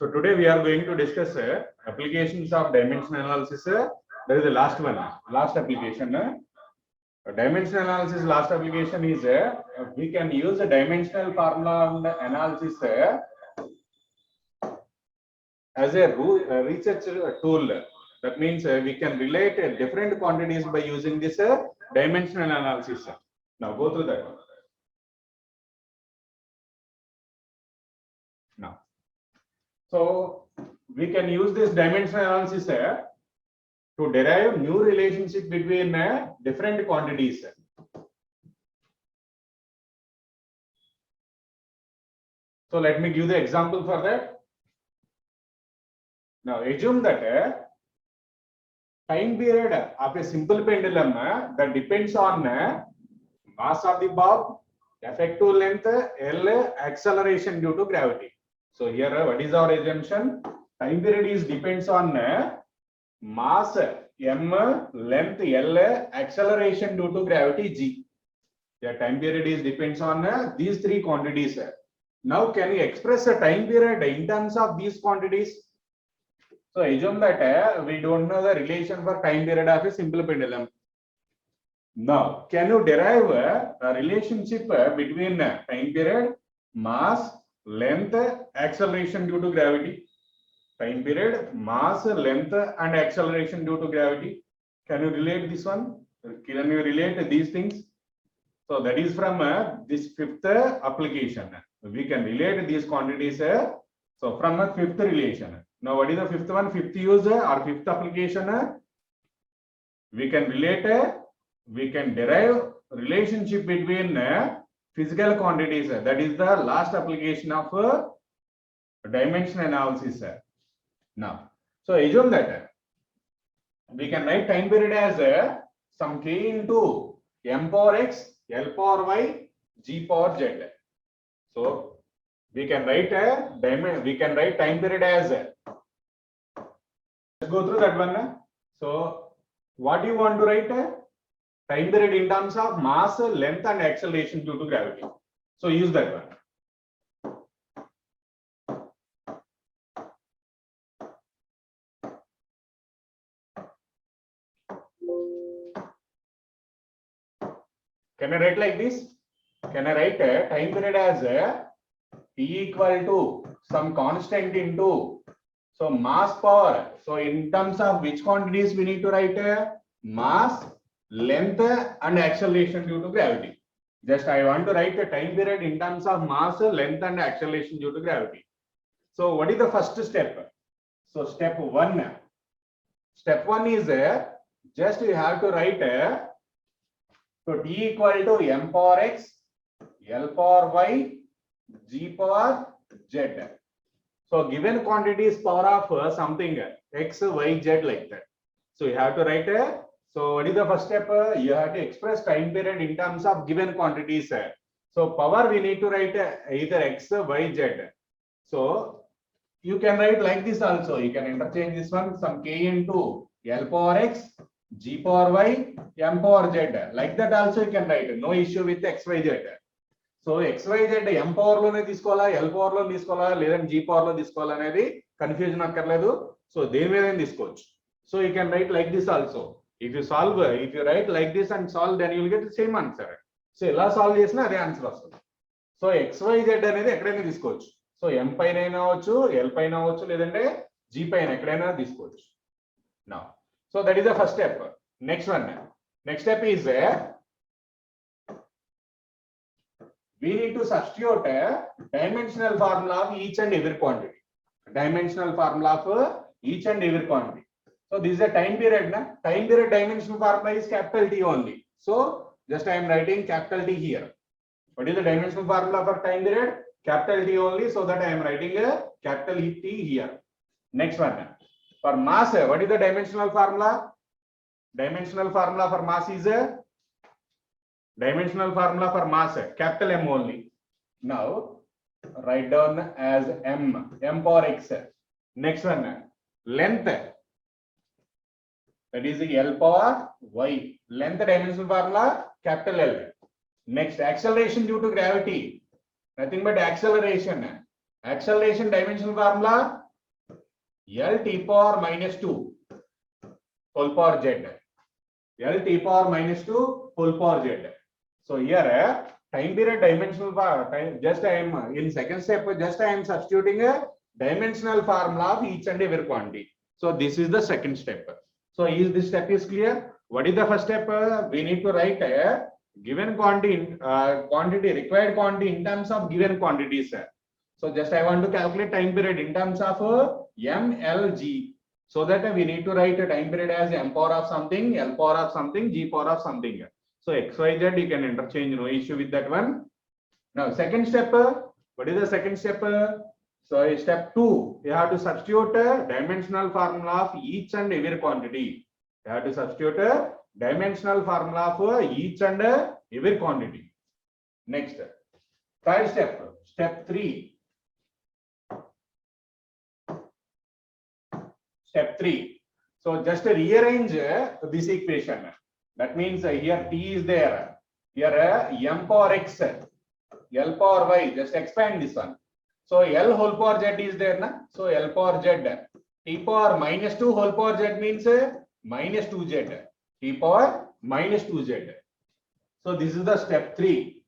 So today we are going to discuss applications of dimension analysis. That is the last one, last application. Dimension analysis last application is we can use a dimensional formula and analysis as a research tool. That means we can relate different quantities by using this dimensional analysis. Now go through that one. Now, so we can use this dimensional analysis to derive new relationship between different quantities. So let me give the example for that. Now assume that time period of a simple pendulum that depends on mass of the bob, effective length, L, acceleration due to gravity. So here what is our assumption? Time period is depends on mass M, length L, acceleration due to gravity G. The time period is depends on these three quantities. Now can you express a time period in terms of these quantities? So assume that we don't know the relation for time period of a simple pendulum. Now can you derive a relationship between time period, mass, length, acceleration due to gravity? Time period, mass, length and acceleration due to gravity. Can you relate this one? Can you relate these things? So that is from this fifth application. We can relate these quantities. So from a fifth relation. Now what is the fifth one? Fifth use or fifth application? We can relate, we can derive relationship between physical quantities. That is the last application of dimension analysis. Now, so assume that we can write time period as some k into m power x, l power y, g power z. So we can write time period as let's go through that one. So what do you want to write? Time period in terms of mass, length and acceleration due to gravity. So use that one. Can I write like this? Can I write time period as T equal to some constant into so mass power. So in terms of which quantities we need to write mass, length and acceleration due to gravity. Just I want to write a time period in terms of mass, length and acceleration due to gravity. So what is the first step? So step one is just you have to write so T equal to m power x, l power y, g power z. So given quantity is power of something x, y, z like that. So you have to write so what is the first step? You have to express time period in terms of given quantities. So power we need to write either x, y, z. So you can write like this also. You can interchange this one some k into l power x, g power y, m power z. Like that also you can write. No issue with x, y, z. So x, y, z m power లోనే తీసుకోవాలా, l power లో తీసుకోవాలా లేదంటే g power లో తీసుకోవాలా అనేది confusion అక్కర్లేదు. So దేని మీదైనా తీసుకోవచ్చు. So you can write like this also. If you write like this and solve, then you will get the same answer. So ఎలా సాల్వ్ చేసినా అదే ఆన్సర్ వస్తుంది. సో xyz అనేది ఎక్కడైనా తీసుకోవచ్చు. సో m పైన అయినా అవ్వచ్చు, l పైన అవ్వచ్చు లేదంటే g పైన ఎక్కడైనా తీసుకోవచ్చు. Now, so that is the first step. Next step is we need to substitute a dimensional formula of each and every quantity. Dimensional formula of each and every quantity. So this is a time period. Time period dimensional formula is capital T only. So just I am writing capital T here. What is the dimensional formula for time period? Capital T only. So that I am writing a capital T here. Next one. For mass, what is the dimensional formula? Dimensional formula for mass is dimensional formula for mass capital M only. Now write down as m power x. Next one, length, that is l power y. Length dimensional formula capital L. Next, acceleration due to gravity, nothing but acceleration. Acceleration dimensional formula L t power minus 2 whole power z. L t power minus 2 whole power z. So here time period dimensional time, just I am in second step, just I am substituting a dimensional formula of each and every quantity. So this is the second step. So is this step is clear? What is the first step? We need to write a given quantity, required quantity in terms of given quantities. So just I want to calculate time period in terms of MLG. So that we need to write a time period as m power of something, L power of something, G power of something. So X, Y, Z you can interchange, no issue with that one. Now second step, what is the second step? So step 2, you have to substitute a dimensional formula of each and every quantity. You have to substitute a dimensional formula for each and every quantity. Next, third step, step 3. Step 3. So just rearrange this equation. That means here t is there. Here m power x, L power y. Just expand this one. So L whole power z is there, na? So L power z. T power minus 2 whole power z means minus 2z. T power minus 2z. So this is the step 3.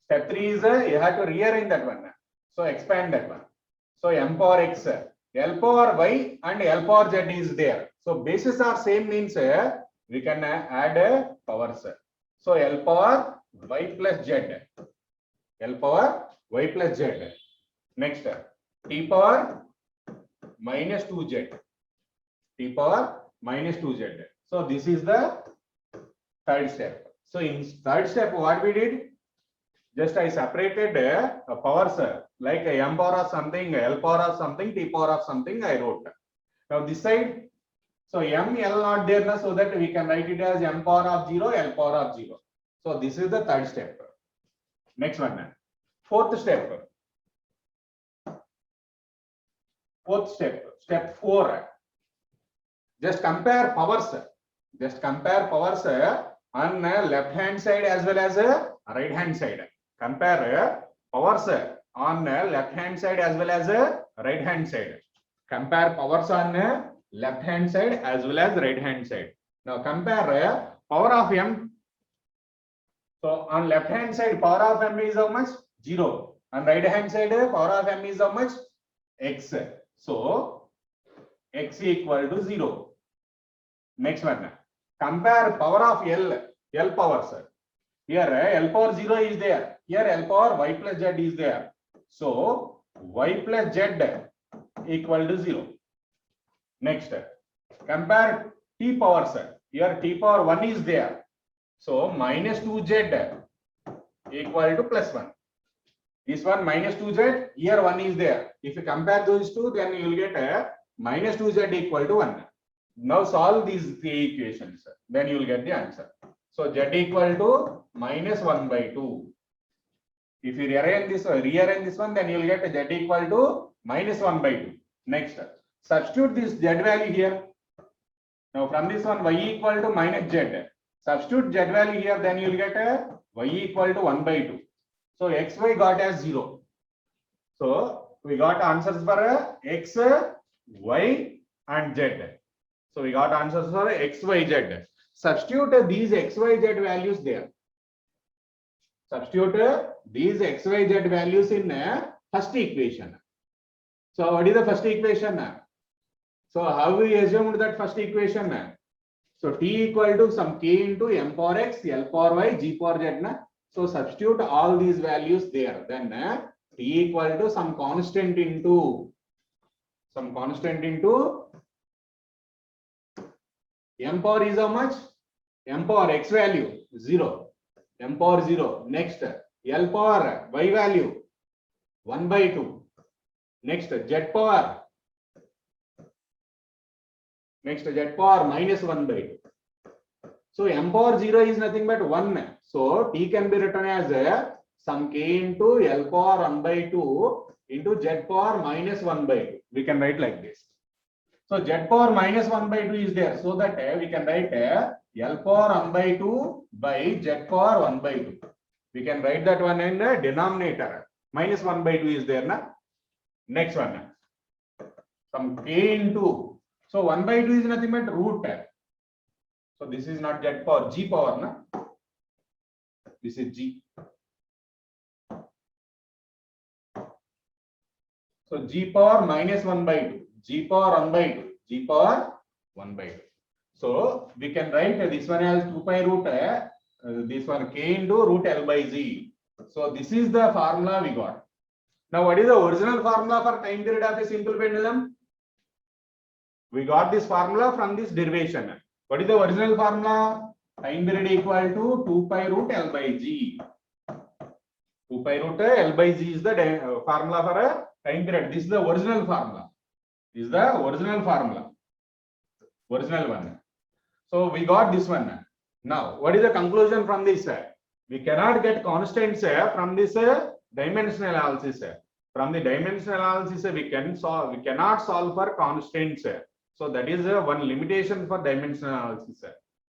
Step 3 is you have to rearrange that one. So expand that one. So m power x, L power y and L power z is there. So bases are same means we can add powers. So L power y plus z. L power y plus z. Next, t power minus 2z. T power minus 2z. So this is the third step. So in third step, what we did? Just I separated a powers like a m power of something, L power of something, t power of something I wrote. Now this side, so m, L not there, so that we can write it as m power of 0, L power of 0. So this is the third step. Next one, fourth step. Fourth step, step 4. Just compare powers. Just compare powers on left hand side as well as right hand side. Compare powers on left hand side as well as right hand side. Compare powers on left hand side as well as right hand side. Now compare power of m. So on left hand side, power of m is how much? 0. On right hand side, power of m is how much? X. So x equal to 0. Next one. Compare power of L powers. Here L power 0 is there. Here L power y plus z is there. So y plus z equal to 0. Next, compare t powers. Here t power 1 is there. So minus 2z equal to plus 1. This one minus 2z, here 1 is there. If you compare those two, then you will get minus 2z equal to 1. Now solve these three equations. Then you will get the answer. So z equal to minus 1 by 2. If you rearrange this one, then you will get z equal to minus 1 by 2. Next, substitute this z value here. Now from this one, y equal to minus z. Substitute z value here, then you will get y equal to 1 by 2. So x, y got as 0. So we got answers for x, y and z. So we got answers for x, y, z. Substitute these x, y, z values there. Substitute these x, y, z values in first equation. So what is the first equation? So how we assumed that first equation? So t equal to some k into m power x, L power y, g power z. So substitute all these values there. Then t equal to some constant into m power is how much? M power x value 0. M power 0. Next, L power y value 1 by 2. Next, z power minus 1 by 2. So m power 0 is nothing but 1. So t can be written as some k into L power 1 by 2 into z power minus 1 by 2. We can write like this. So z power minus 1 by 2 is there. So that we can write L power 1 by 2 by z power 1 by 2. We can write that one in the denominator. Minus 1 by 2 is there. Na? Next one. some k into, so 1 by 2 is nothing but root. So this is not z power, g power, na? This is g. So g power minus 1 by 2, g power 1 by 2, g power 1 by 2. So we can write this one as 2 pi root, this one k into root L by z. So this is the formula we got. Now what is the original formula for time period of a simple pendulum? We got this formula from this derivation. What is the original formula? Time period equal to 2 pi root L by g. 2 pi root L by z is the formula for a time period. This is the original formula. This is the original formula. Original one. So we got this one. Now, what is the conclusion from this? We cannot get constants from this dimensional analysis. From the dimensional analysis, we cannot solve for constants. So that is one limitation for dimensional analysis.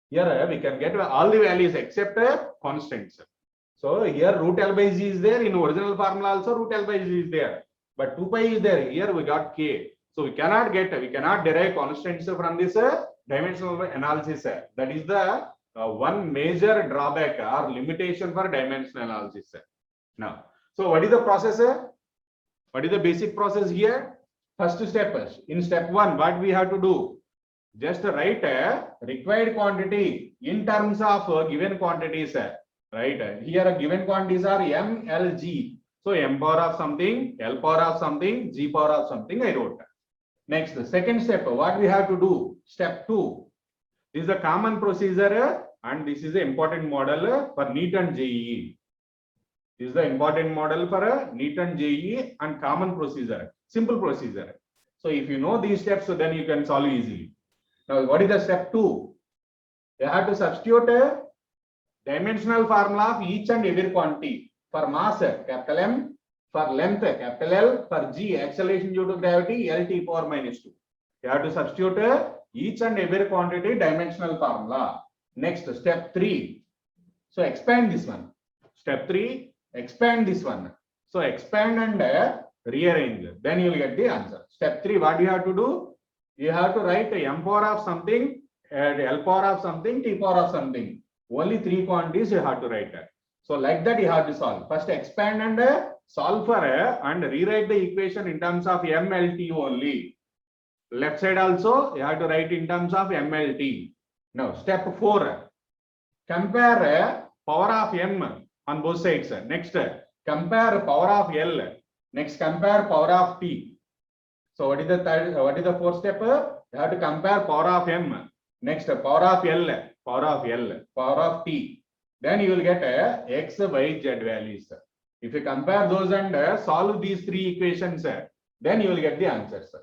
Here we can get all the values except constants. So here root L by z is there. In original formula also root L by z is there. But 2 pi is there. Here we got k. So we cannot derive constants from this dimensional analysis. That is the one major drawback or limitation for dimensional analysis. Now, so what is the process? What is the basic process here? First step, in step 1, what we have to do? Just write a required quantity in terms of given quantities. Right? Here given quantities are m, l, g. So m power of something, l power of something, g power of something I wrote. Next, the second step, what we have to do? Step 2. This is a common procedure and this is the important model for NEET and JEE. This is the important model for NEET and JEE and common procedure, simple procedure. So if you know these steps, so then you can solve easily. Now, what is the step 2? You have to substitute a dimensional formula of each and every quantity. For mass, capital M, for length, capital L, for g, acceleration due to gravity, L t power minus 2. You have to substitute each and every quantity dimensional formula. Next, step 3. So expand this one. Step 3, expand this one. So expand and rearrange. Then you will get the answer. Step 3, what you have to do? You have to write m power of something, L power of something, t power of something. Only 3 quantities you have to write. So like that you have to solve. First expand and solve for and rewrite the equation in terms of m, l, t only. Left side also you have to write in terms of m, l, t. Now step 4. Compare power of m on both sides. Next, compare power of L. Next, compare power of T. So what is the third? What is the fourth step? You have to compare power of M. Next, power of L, power of L, power of T. Then you will get X, Y, Z values. If you compare those and solve these 3 equations, then you will get the answers.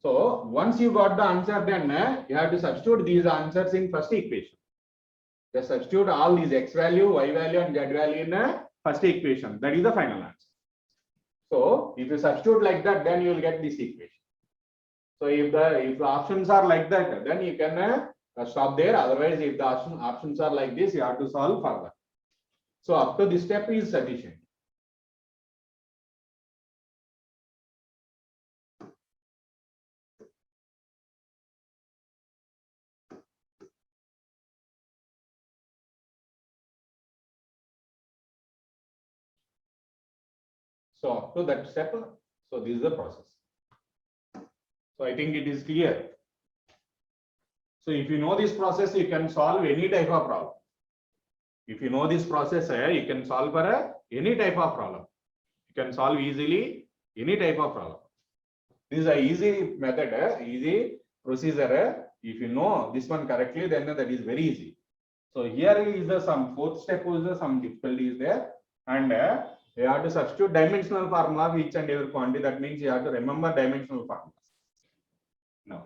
So once you got the answer, then you have to substitute these answers in first equation. Just substitute all these X value, Y value, and Z value in first equation. That is the final answer. So if you substitute like that, then you will get this equation. So if the options are like that, then you can stop there. Otherwise, if the options are like this, you have to solve further. So up to this step is sufficient. So up to that step, so this is the process. So I think it is clear. So if you know this process, you can solve any type of problem. If you know this process, you can solve for any type of problem. You can solve easily any type of problem. This is an easy method, easy procedure. If you know this one correctly, then that is very easy. So here is the some fourth step is some difficulty is there, and you have to substitute dimensional formula of each and every quantity. That means you have to remember dimensional formulas. Now,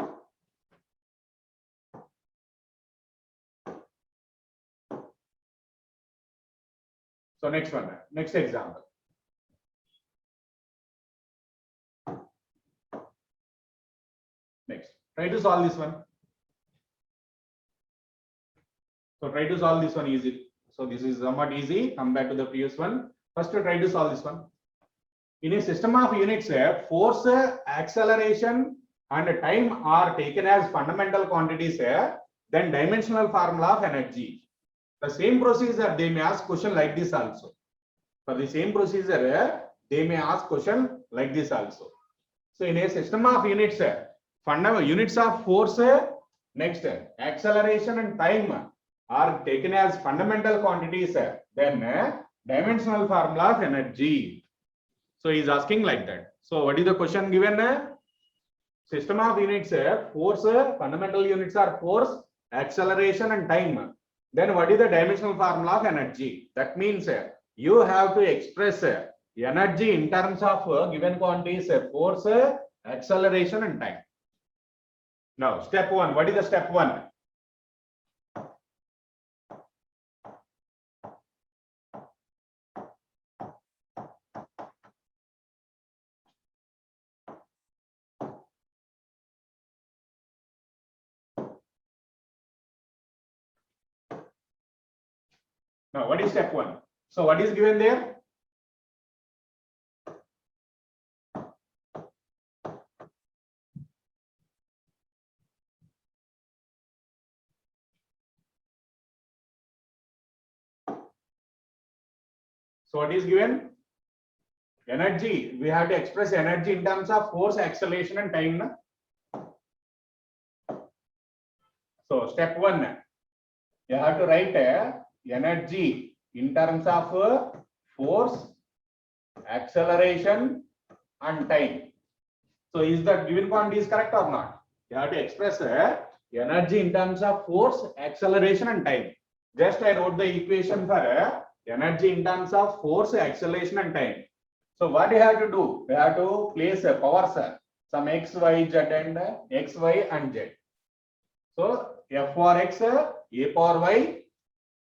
so next one, next example. Next, try to solve this one. So try to solve this one easily. So this is somewhat easy compared to the previous one. First, try to solve this one. In a system of units, force, acceleration, and time are taken as fundamental quantities, then dimensional formula of energy. The same procedure they may ask question like this also. For the same procedure, they may ask question like this also. So in a system of units, fundamental units of force, next acceleration and time are taken as fundamental quantities, then dimensional formula of energy. So he is asking like that. So what is the question given? System of units, force, fundamental units are force, acceleration and time. Then what is the dimensional formula of energy? That means you have to express energy in terms of given quantities, force, acceleration and time. Now step 1, what is the step 1? Now what is step 1? So what is given there? So what is given? Energy. We have to express energy in terms of force, acceleration and time. So step 1, you have to write energy in terms of force, acceleration and time. So is that given quantity is correct or not? You have to express energy in terms of force, acceleration and time. Just I wrote the equation for energy in terms of force, acceleration and time. So what you have to do? You have to place a powers, some x, y, z and x, y and z. So f for x, a power y,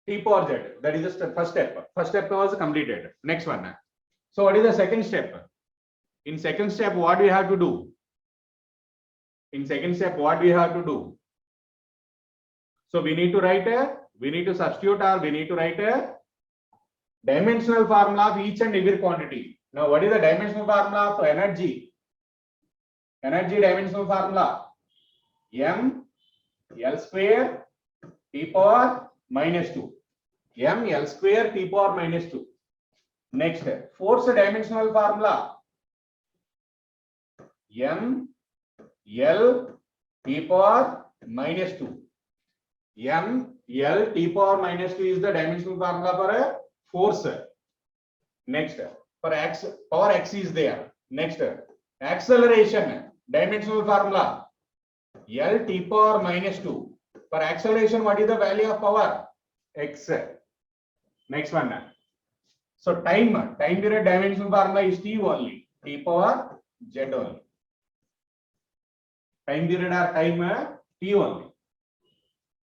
t power z. That is the first step. First step was completed. Next one. So what is the second step? In second step, what we have to do? In second step, what we have to do? So we need to write we need to substitute or we need to write a dimensional formula of each and every quantity. Now, what is the dimensional formula of energy? Energy dimensional formula m L square t power minus 2. M L square t power minus 2. Next, force dimensional formula m L t power minus 2. M L t power minus 2 is the dimensional formula for a force. Next, for x, power x is there. Next, acceleration dimensional formula L t power minus 2. For acceleration, what is the value of power? X. Next one. So time period dimensional formula is t only. T power z only. Time period or time t only.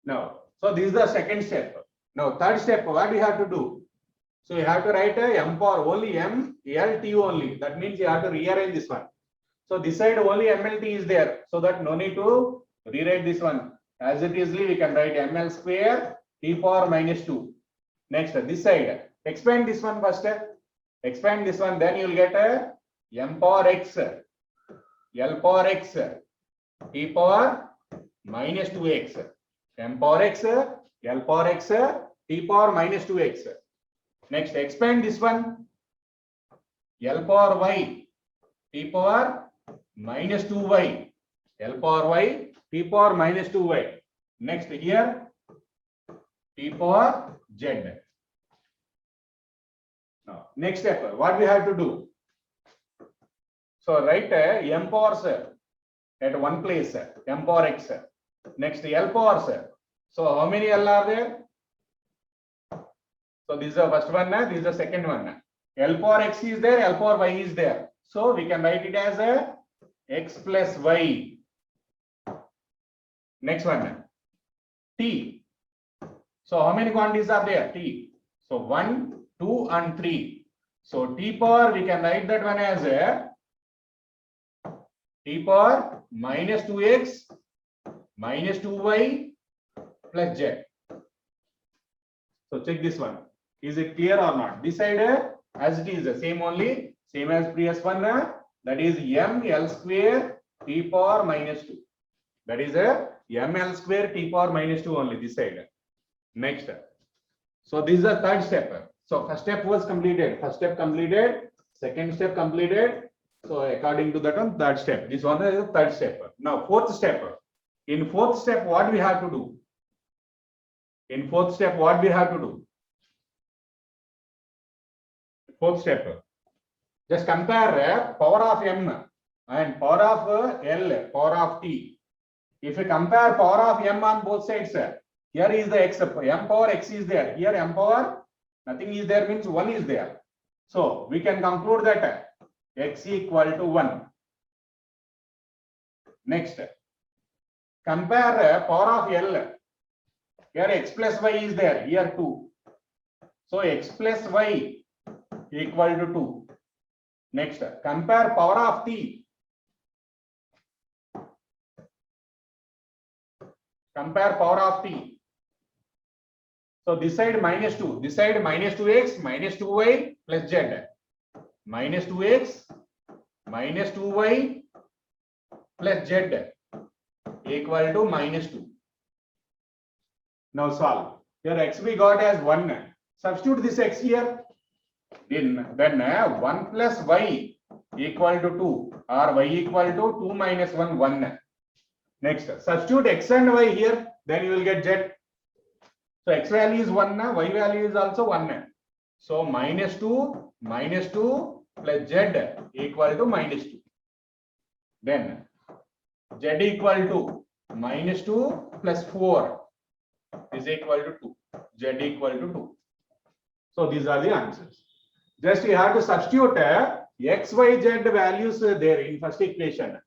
Now, so this is the second step. Now, third step, what we have to do? So you have to write a m power only m L t only. That means you have to rearrange this one. So this side only MLT is there, so that no need to rewrite this one. As it is, we can write ML square t power minus 2. Next, this side, expand this one first. Expand this one, then you will get a m power x, L power x, t power minus 2x. M power x, L power x, t power minus 2x. Next, expand this one, L power y, t power minus 2y, L power y, t power minus 2y. Next, here, t power z. Now, next step, what we have to do? So, write m powers at one place, m power x. Next, L powers. So, how many L are there? So, this is the first one, this is the second one. L power x is there, L power y is there. So, we can write it as a x plus y. Next one, t. So, how many quantities are there? T. So, 1, 2 and 3. So, t power, we can write that one as a t power minus 2x minus 2y plus z. So, check this one. Is it clear or not? This side, as it is, the same only, same as previous one, that is m L square T power minus 2. That is a ml square T power minus 2 only this side. Next. So this is the third step. So first step was completed. First step completed. Second step completed. So according to that one, third step. This one is the third step. Now fourth step. In fourth step, what we have to do? In fourth step, what we have to do? Fourth step. Just compare power of m and power of L, power of T. If you compare power of m on both sides, here is the x, m power x is there. Here m power nothing is there means 1 is there. So we can conclude that x equal to 1. Next, compare power of L. Here x plus y is there. Here 2. So x plus y equal to 2. Next, compare power of T. Compare power of T. So this side minus 2. This side minus 2x minus 2y plus z. Minus 2x minus 2y plus z equal to minus 2. Now solve. Here x we got as 1. Substitute this x here. Then 1 plus y equal to 2 or y equal to 2 minus 1, 1. Next, substitute x and y here, then you will get z. So x value is 1, y value is also 1. So minus 2 plus z equal to minus 2. Then z equal to minus 2 plus 4 is equal to 2. Z equal to 2. So these are the answers. Just you have to substitute x, y, z values there in first equation.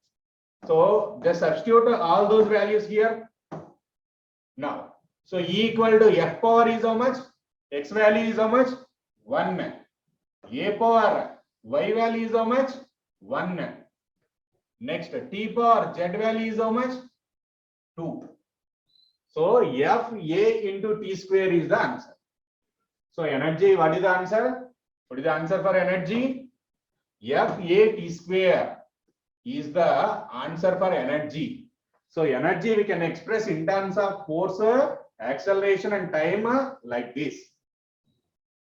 So just substitute all those values here. Now, so E equal to F power is how much? X value is how much? 1. A power Y value is how much? 1. Next, T power Z value is how much? 2. So F A into T square is the answer. So energy, what is the answer? What is the answer for energy? F A T square is the answer for energy. So energy we can express in terms of force, acceleration and time like this.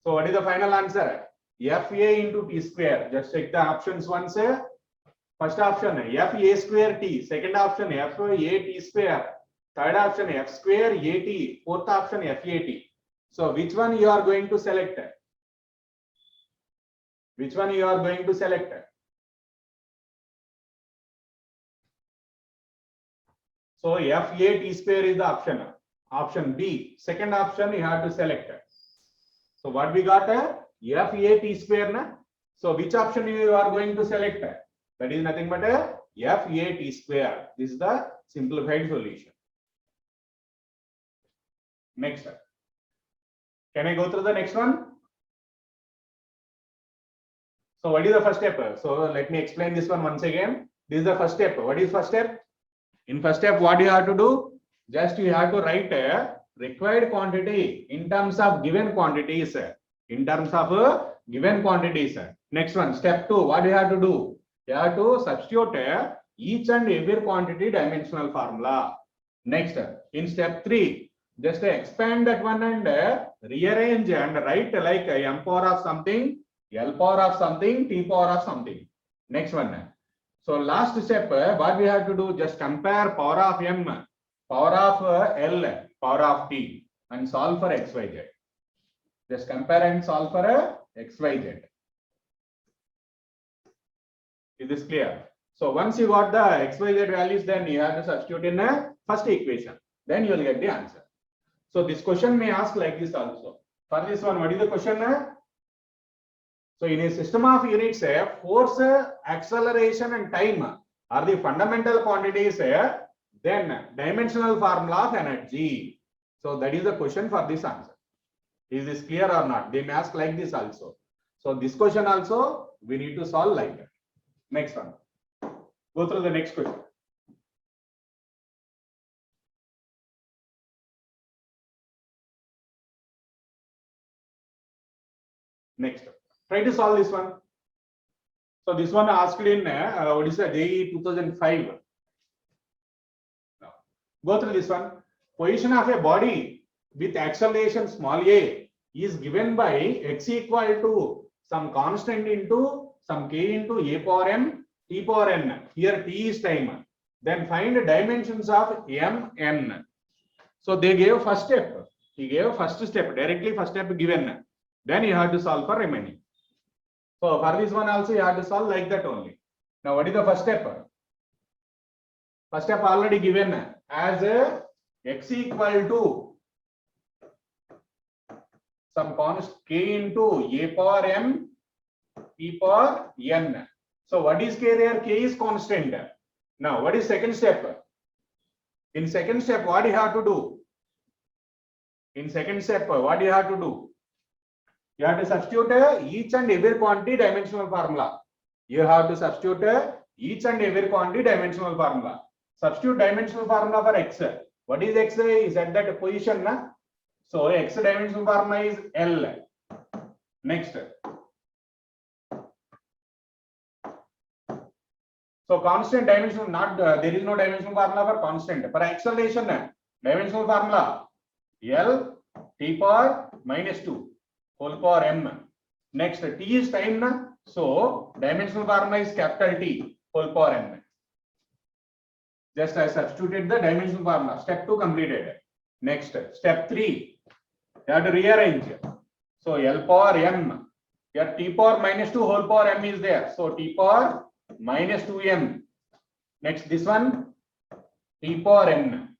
So what is the final answer? F A into T square. Just check the options once. First option F A square T. Second option F A T square. Third option F square A T. Fourth option F A T. So which one you are going to select? Which one you are going to select? So F A T square is the option. Option B. Second option you have to select. So what we got? F A T square. Na? So which option you are going to select? That is nothing but F A T square. This is the simplified solution. Next. Can I go through the next one? So what is the first step? So let me explain this one once again. This is the first step. What is first step? In first step, what you have to do? Just you have to write a required quantity in terms of given quantities. In terms of given quantities. Next one, step 2. What you have to do? You have to substitute each and every quantity dimensional formula. Next, in step 3, just expand that one and rearrange and write like m power of something, L power of something, T power of something. Next one. So last step, what we have to do? Just compare power of m, power of L, power of T, and solve for x, y, z. Just compare and solve for x, y, z. Is this clear? So once you got the x, y, z values, then you have to substitute in a first equation. Then you will get the answer. So this question may ask like this also. For this one, what is the question? So in a system of units, force, acceleration and time are the fundamental quantities. Then dimensional formula of energy. So that is the question for this answer. Is this clear or not? They may ask like this also. So this question also we need to solve like that. Next one. Go through the next question. Next. Try to solve this one. So this one asked in Odisha JEE 2005. Now, go through this one. Position of a body with acceleration small a is given by x equal to some constant into some k into a power m t power n. Here t is time. Then find the dimensions of m n. So they gave first step. He gave first step, directly first step given. Then you have to solve for remaining. So for this one also you have to solve like that only. Now what is the first step? First step already given as x equal to some constant k into a power m e power n. So what is k there? K is constant. Now what is second step? In second step, what you have to do? In second step, what you have to do? You have to substitute each and every quantity dimensional formula. You have to substitute each and every quantity dimensional formula. Substitute dimensional formula for x. What is x? Is at that position. Na? So x dimensional formula is L. Next. So constant dimensional, not there is no dimensional formula for constant. For acceleration, dimensional formula L t power minus 2 whole power m. Next t is time na, so dimensional formula is capital T whole power n. Just I substituted the dimensional formula. Step 2 completed. Next step 3, you have to rearrange. So L power m. Here t power minus 2 whole power m is there. So t power minus 2m. Next this one t power n.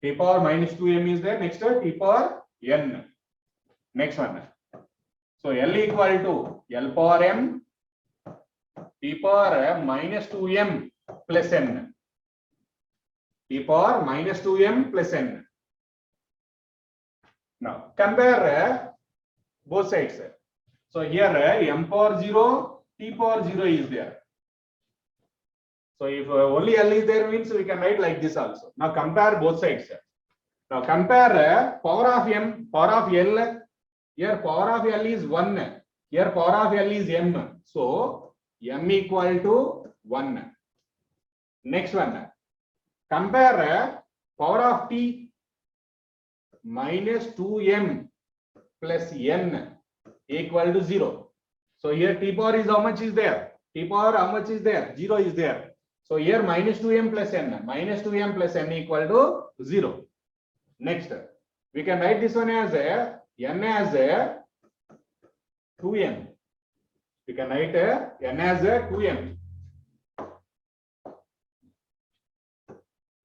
T power minus 2m is there. Next t power n. Next one. So L equal to L power m t power minus 2m plus n. T power minus 2m plus n. Now compare both sides. So here m power 0, t power 0 is there. So if only L is there means we can write like this also. Now compare both sides. Now compare power of m, power of L. Here power of L is 1. Here power of L is m. So m equal to 1. Next one. Compare power of t minus 2m plus n equal to 0. So here t power is how much is there? T power how much is there? 0 is there. So here minus 2m plus n. Minus 2m plus n equal to 0. Next, we can write this one as n as 2m. We can write n as 2m.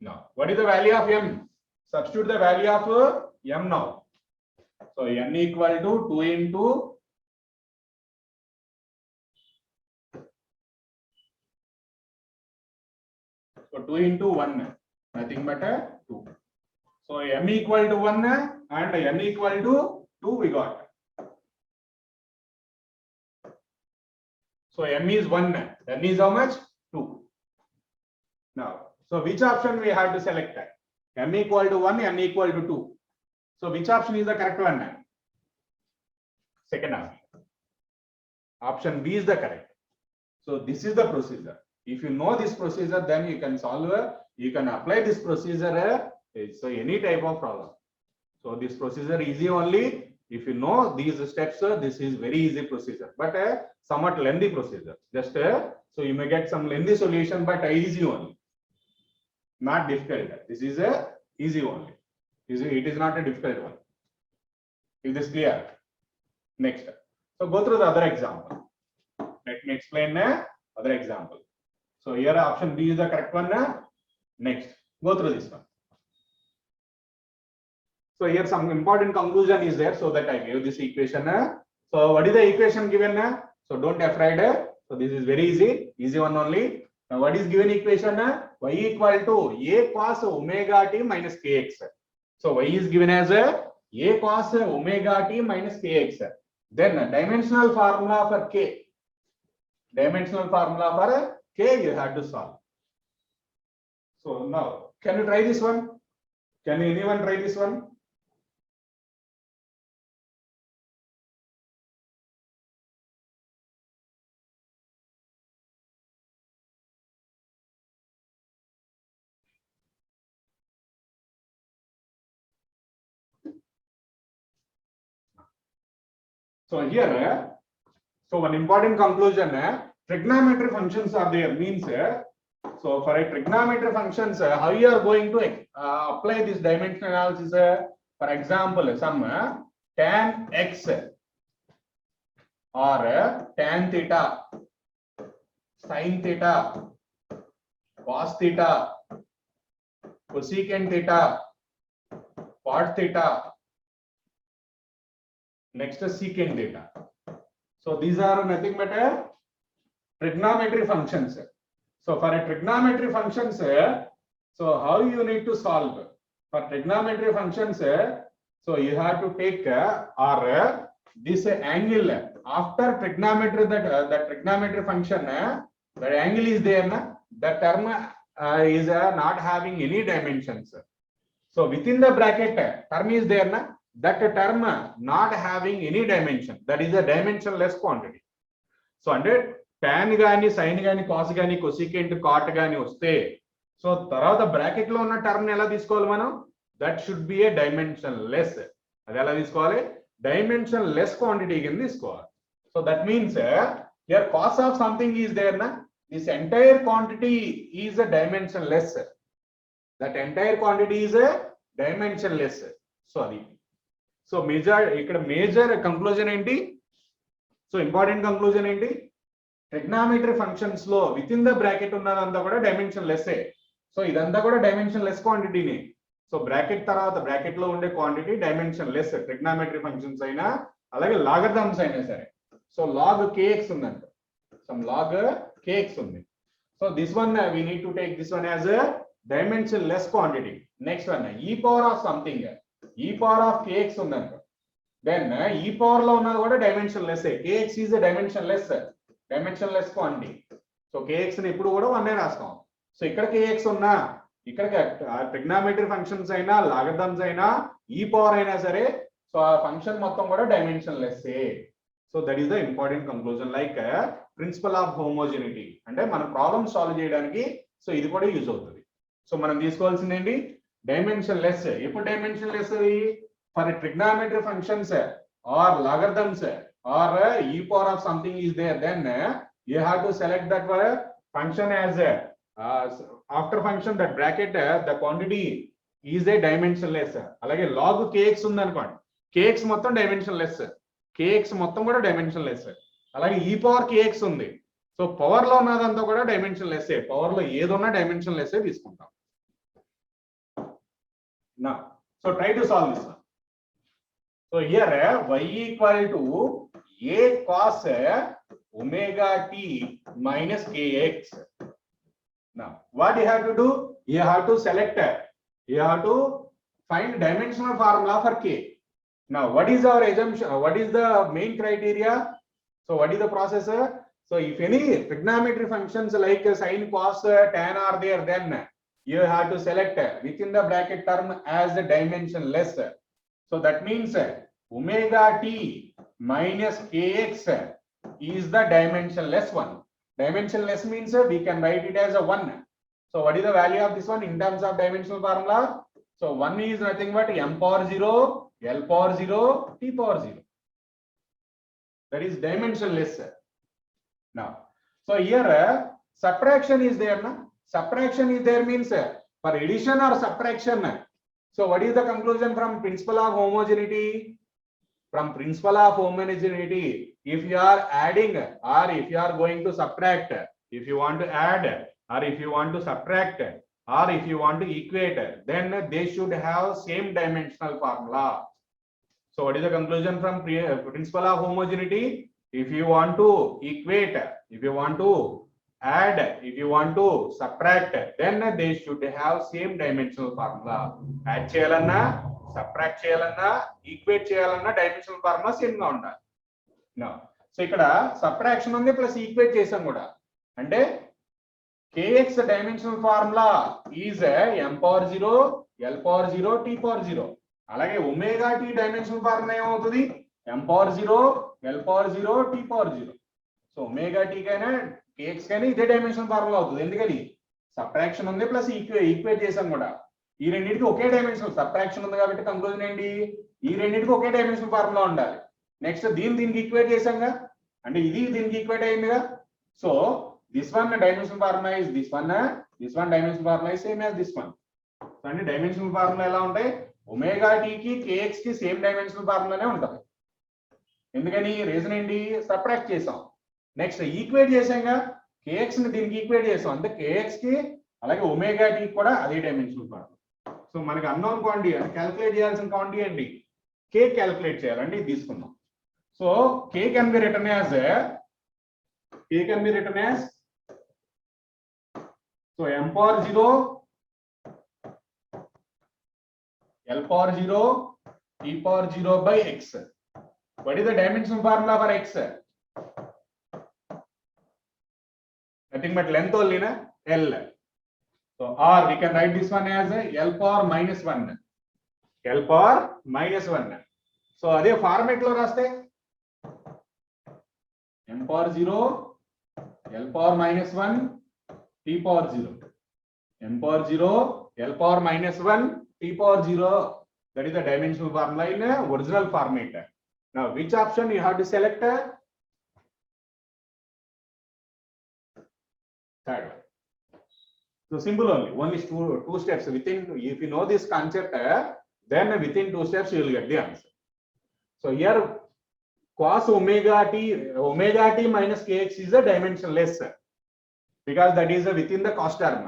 Now, what is the value of m? Substitute the value of m now. So n equal to 2 into so 2 into 1, nothing but 2. So m equal to 1 and n equal to 2 we got. So m is 1, n is how much? 2. Now, so which option we have to select? M equal to 1, n equal to 2. So which option is the correct one? Second option. Option B is the correct. So this is the procedure. If you know this procedure, then you can solve, you can apply this procedure. So any type of problem. So this procedure easy only. If you know these steps, this is very easy procedure, but somewhat lengthy procedure. Just so you may get some lengthy solution, but easy only, not difficult. This is easy only. It is not a difficult one. Is this clear? Next, so go through the other example. Let me explain other example. So here option B is the correct one. Next, go through this one. So here some important conclusion is there, so that I gave this equation. So what is the equation given? So don't afraid. So this is very easy one only. Now what is given equation? Y equal to a cos omega t minus kx. So y is given as a cos omega t minus kx. Then dimensional formula for k. Dimensional formula for k you have to solve. So now can you try this one? Can anyone try this one? So here, so one important conclusion, trigonometry functions are there means, so for a trigonometry functions, how you are going to apply this dimension analysis? For example, some tan x or tan theta, sin theta, cos theta, cosecant theta, cot theta, next secant theta. So these are nothing but trigonometry functions. So for a trigonometry functions, so how you need to solve? For trigonometry functions, so you have to take or this angle after trigonometry, that trigonometry function, that angle is there, that term is not having any dimensions. So within the bracket term is there, that term not having any dimension, that is a dimensionless quantity. So under tan gaani, sin gaani, cos gaani, cosecant, cot gaani vaste, so tarvata bracket lo unna term ela teeskovali manam, that should be a dimensionless. Adi ela teeskovali, dimensionless quantity kindi teeskovali. So that means here cos of something is there, this entire quantity is a dimensionless. That entire quantity is a dimensionless. Sorry. So major conclusion enti? So important conclusion enti? Trigonometry functions lo within the bracket ఉన్నదంతా కూడా dimensionless. So ఇదంతా కూడా dimensionless quantity నే. So bracket తర్వాత bracket లో ఉండే quantity dimensionless. Trigonometry functions అయినా అలాగే logarithms అయినా సరే. So log kx ఉందంట. Some log kx ఉంది. So this one we need to take this one as a dimensionless quantity. Next one e power of something, e power of kx ఉందంట. Then e power లో ఉన్నది కూడా dimensionless. Kx is a dimensionless quantity. So kx ని ఇప్పుడు కూడా 1 రాస్తాం. So ఇక్కడ kx ఉన్నా, ఇక్కడ trigonometry functions అయినా logarithms అయినా e power అయినా సరే, సో ఆ ఫంక్షన్ మొత్తం కూడా dimensionless. So that is the important conclusion, like principle of homogeneity. అంటే మన ప్రాబ్లమ్ సాల్వ్ చేయడానికి సో ఇది కూడా యూజ్ అవుతుంది. సో మనం తీసుకోవాల్సింది ఏంటి? డైమెన్షన్లెస్. ఎప్పుడు dimensionless? For trigonometry functions or logarithms or e power of something is there, then you have to select that function as after function that bracket the quantity is a dimensionless. అలాగే log kx ఉంది అనుకోండి, kx మొత్తం dimensionless, kx మొత్తం కూడా dimensionless. అలాగే e power kx ఉంది, so power లో ఉన్నదంతా కూడా డైమెన్షన్లెస్. పవర్ లో ఏది ఉన్నా డైమెన్షన్లెస్ తీసుకుంటాం. Now so try to solve this one. So here y equal to a cos omega t minus kx. Now what you have to do? You have to select, you have to find dimensional formula for k. Now what is our assumption? What is the main criteria? So what is the process? So if any trigonometry functions like sin, cos, tan are there, then you have to select within the bracket term as the dimensionless. So that means omega t minus kx is the dimensionless one. Dimensionless means we can write it as a 1. So what is the value of this one in terms of dimensional formula? So 1 is nothing but m power 0, l power 0, t power 0. That is dimensionless. Now, so here subtraction is there, na? Subtraction is there means for addition or subtraction. So what is the conclusion from principle of homogeneity? From principle of homogeneity, if you are adding or if you are going to subtract, if you want to add or if you want to subtract or if you want to equate, then they should have same dimensional formula. So what is the conclusion from principle of homogeneity? If you want to equate, if you want to add, if you want to subtract, then they should have same dimensional formula. Add చేయాలన్నా, subtract చేయాలన్నా, equate చేయాలన్నా dimensional formula same గా ఉండాలి. Now so ఇక్కడ subtraction ఉంది plus equate చేసాం కూడా, అంటే kx dimensional formula is m power 0, l power 0, t power 0. అలాగే omega t dimensional formula ఏమవుతుంది? m power 0, l power 0, t power 0. So omega t కైనా kx కైనా ఇదే డైమెన్షనల్ ఫార్ములా అవుతుంది. ఎందుకని? సబ్ట్రాక్షన్ ఉంది ప్లస్ ఈక్వేట్ చేసాం కూడా. ఈ రెండింటికి ఒకే డైమెన్షనల్, సబ్ట్రాక్షన్ ఉంది కాబట్టి కంక్లూజన్ ఏంటి? ఈ రెండింటికి ఒకే డైమెన్షనల్ ఫార్ములా ఉండాలి. నెక్స్ట్ దీనికి ఈక్వేట్ చేసాంగా, అంటే ఇది దీనికి ఈక్వేట్ అయిందిగా. So this one dimensional formula is this one dimensional formula is same as this one. అంటే డైమెన్షనల్ ఫార్ములా ఎలా ఉంటాయి, ఒమేగా టీ కి కేఎక్స్ కి సేమ్ డైమెన్షనల్ ఫార్ములానే ఉంటుంది. ఎందుకని, రీజన్ ఏంటి, సబ్ట్రాక్ట్ చేసాం. నెక్స్ట్ ఈక్వేట్ చేసాంగా, కేఎక్స్ ని దీనికి ఈక్వేట్ చేసాం, అంటే కేఎక్స్ కి అలాగే ఒమేగా టీ కూడా అదే డైమెన్షనల్ ఫార్ములా. సో మనకి అన్నోన్ క్వాంటిటీ అంటే క్యాలిక్యులేట్ చేయాల్సిన క్వాంటిటీ ఏంటి, కే క్యాలిక్యులేట్ చేయాలండి, తీసుకుందాం. So K can be return as so m power 0 L power 0 T power 0 by x. What is the dimensional formula for x? Nothing but length only, na? L. So or we can write this one as L power minus 1. L power minus 1. So అదే format లో రాస్తే m power 0 L power minus 1 T power 0, m power 0 L power minus 1 T power 0. That is the dimensional formula in original format. Now which option you have to select? Third one. So simple only two steps within. If you know this concept, then within 2 steps you will get the answer. So here cos omega t minus kx is a dimensionless, because that is within the cos term.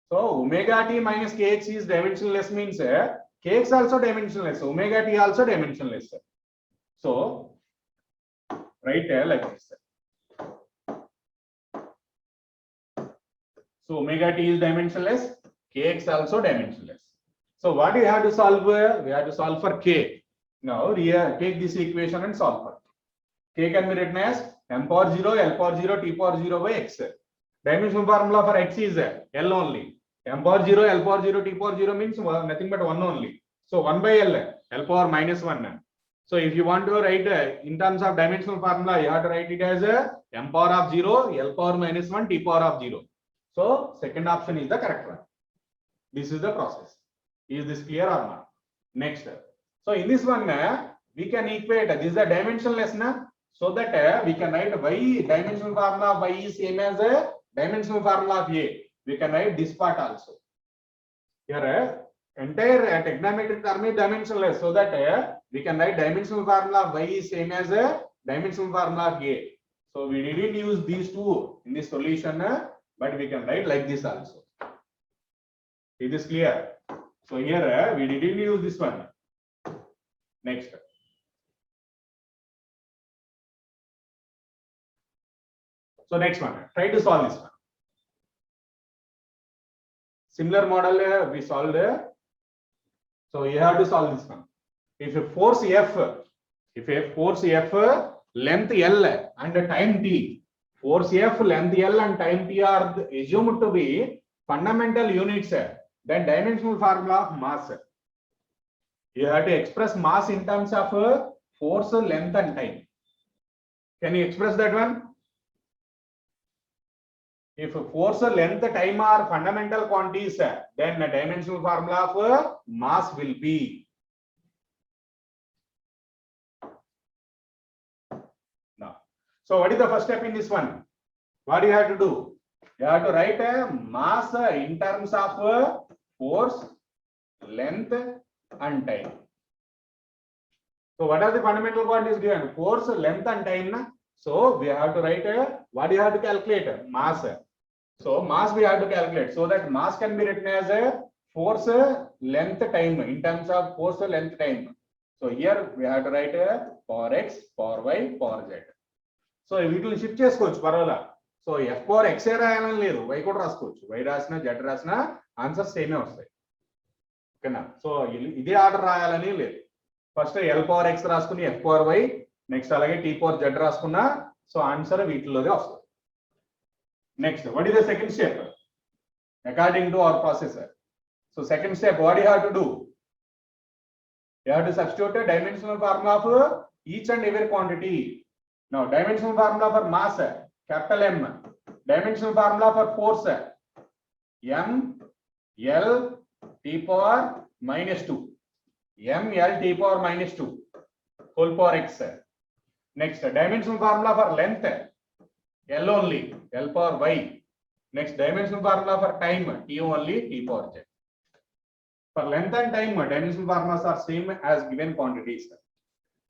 So omega t minus kx is dimensionless means kx also dimensionless, omega t also dimensionless. So write like this. So omega t is dimensionless, kx also dimensionless. So what you have to solve? We have to solve for k. Now here take this equation and solve for k. Can be written as m power 0 L power 0 T power 0 by x. Dimensional formula for x is L only. M power 0 L power 0 T power 0 means nothing but 1 only. So 1 by L power minus 1. So if you want to write in terms of dimensional formula, you have to write it as m power of 0 L power minus 1 T power of 0. So second option is the correct one. This is the process. Is this clear or not? Next. So in this one we can equate, this is the dimensionless, so that we can write y dimensional formula of y is same as dimensional formula of a. We can write this part also. Here entire trigonometric term is dimensionless, so that we can write dimensional formula of y is same as dimensional formula of a. So we didn't use these two in this solution, but we can write like this also. Is this clear? So here we didn't use this one. Next. So next one, try to solve this one. Similar model we solved. So you have to solve this one. If a force F, length L and time t, force F, length L and time t are assumed to be fundamental units, then dimensional formula of mass. You have to express mass in terms of force, length and time. Can you express that one? If force, length, time are fundamental quantities, then the dimensional formula of mass will be. Now, so what is the first step in this one? What do you have to do? You have to write mass in terms of force, length and time. So what are the fundamental quantities given? Force, length and time. So we have to write what you have to calculate? Mass. So mass we have to calculate, so that mass can be written as a force, length, time, in terms of force, length, time. So here we have to write power x, power y, power z. So వీటిని shift చేసుకోవచ్చు పర్వాలా. So f power x రాయాలని లేదు, y కూడా రాసుకోవచ్చు. y రాసినా z రాసినా answers సేమే వస్తాయి. ఓకేనా? సో ఇదే ఆర్డర్ రాయాలని లేదు. ఫస్ట్ L power x రాసుకుని f power y, నెక్స్ట్ అలాగే T power z రాసుకున్నా సో ఆన్సర్ వీటిలోనే వస్తుంది. Next, what is the second step? According to our processor. So second step, what do you have to do? You have to substitute a dimensional formula of each and every quantity. Now, dimensional formula for mass, capital M. Dimensional formula for force, M, L, T power minus 2. M, L, T power minus 2. Whole power x. Next, dimensional formula for length, L only, L power y. Next, dimensional formula for time, T only, T power z. For length and time, dimensional formulas are same as given quantities.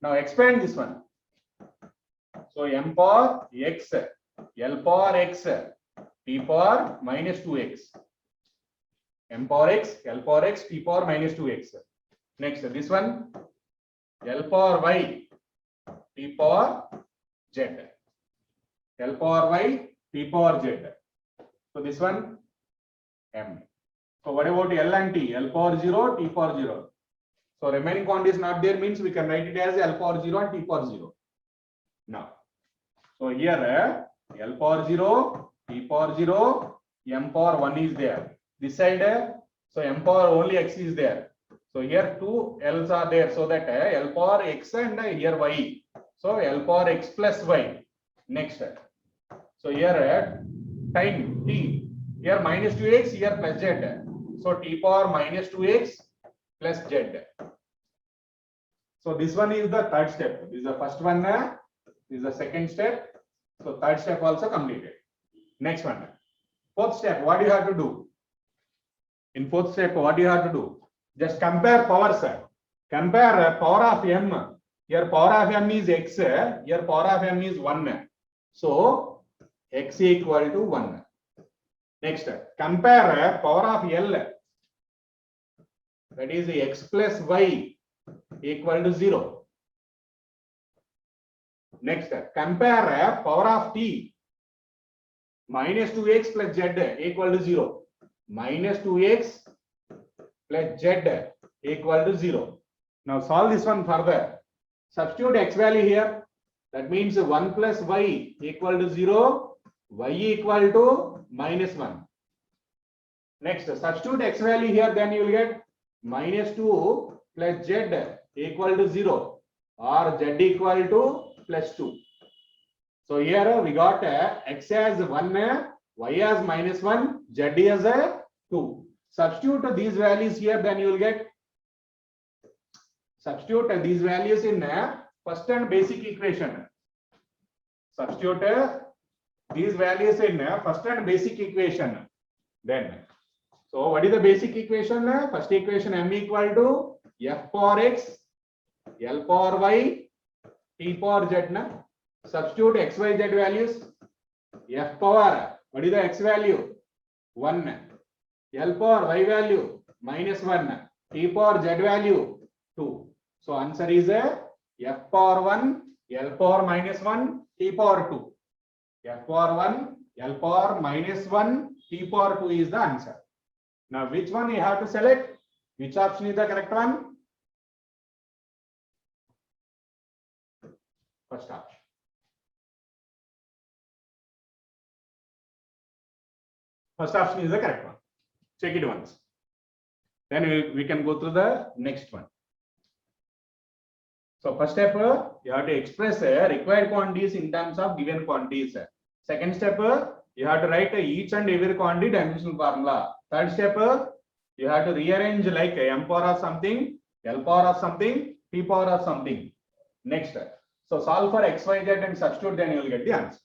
Now expand this one. So m power x, L power x, T power minus 2x. M power x, L power x, T power minus 2x. Next, this one, L power y, T power z. L power y, T power z. So this one, m. So what about L and T? L power 0, T power 0. So remaining quantity is not there, means we can write it as L power 0 and T power 0. Now, so here L power 0, T power 0, m power 1 is there. This side, so m power only x is there. So here two L's are there, so that L power x and here y. So L power x plus y. Next, so here time t, here minus 2x, here plus z. So t power minus 2x plus z. So this one is the third step. This is the first one. This is the second step. So third step also completed. Next one. Fourth step, what do you have to do? In fourth step, what do you have to do? Just compare powers. Compare power of m. Here power of m is x. Here power of m is 1. So x equal to 1. Next, compare power of L. That is x plus y equal to 0. Next, compare power of t. Minus 2x plus z equal to 0. Minus 2x plus z equal to 0. Now solve this one further. Substitute x value here. That means 1 plus y equal to 0. Y equal to minus 1. Next, substitute x value here, then you will get minus 2 plus z equal to 0 or z equal to plus 2. So here we got x as 1, y as minus 1, z as 2. Substitute these values here, then you will get, substitute these values in first and basic equation. Substitute these values in first and basic equation. Then, so what is the basic equation? First equation, m equal to f power x, L power y, T power z. Substitute x, y, z values. F power, what is the x value? 1. L power y value minus 1. T power z value 2. So answer is f power 1, L power minus 1, T power 2. F power 1, L power minus 1, T power 2 is the answer. Now which one you have to select? Which option is the correct one? First option. First option is the correct one. Check it once. Then we can go to the next one. So first step, you have to express required quantities in terms of given quantities. Second step, you have to write each and every quantity dimensional formula. Third step, you have to rearrange like m power of something, L power of something, T power of something. Next, so solve for x, y, z and substitute, then you will get the answer.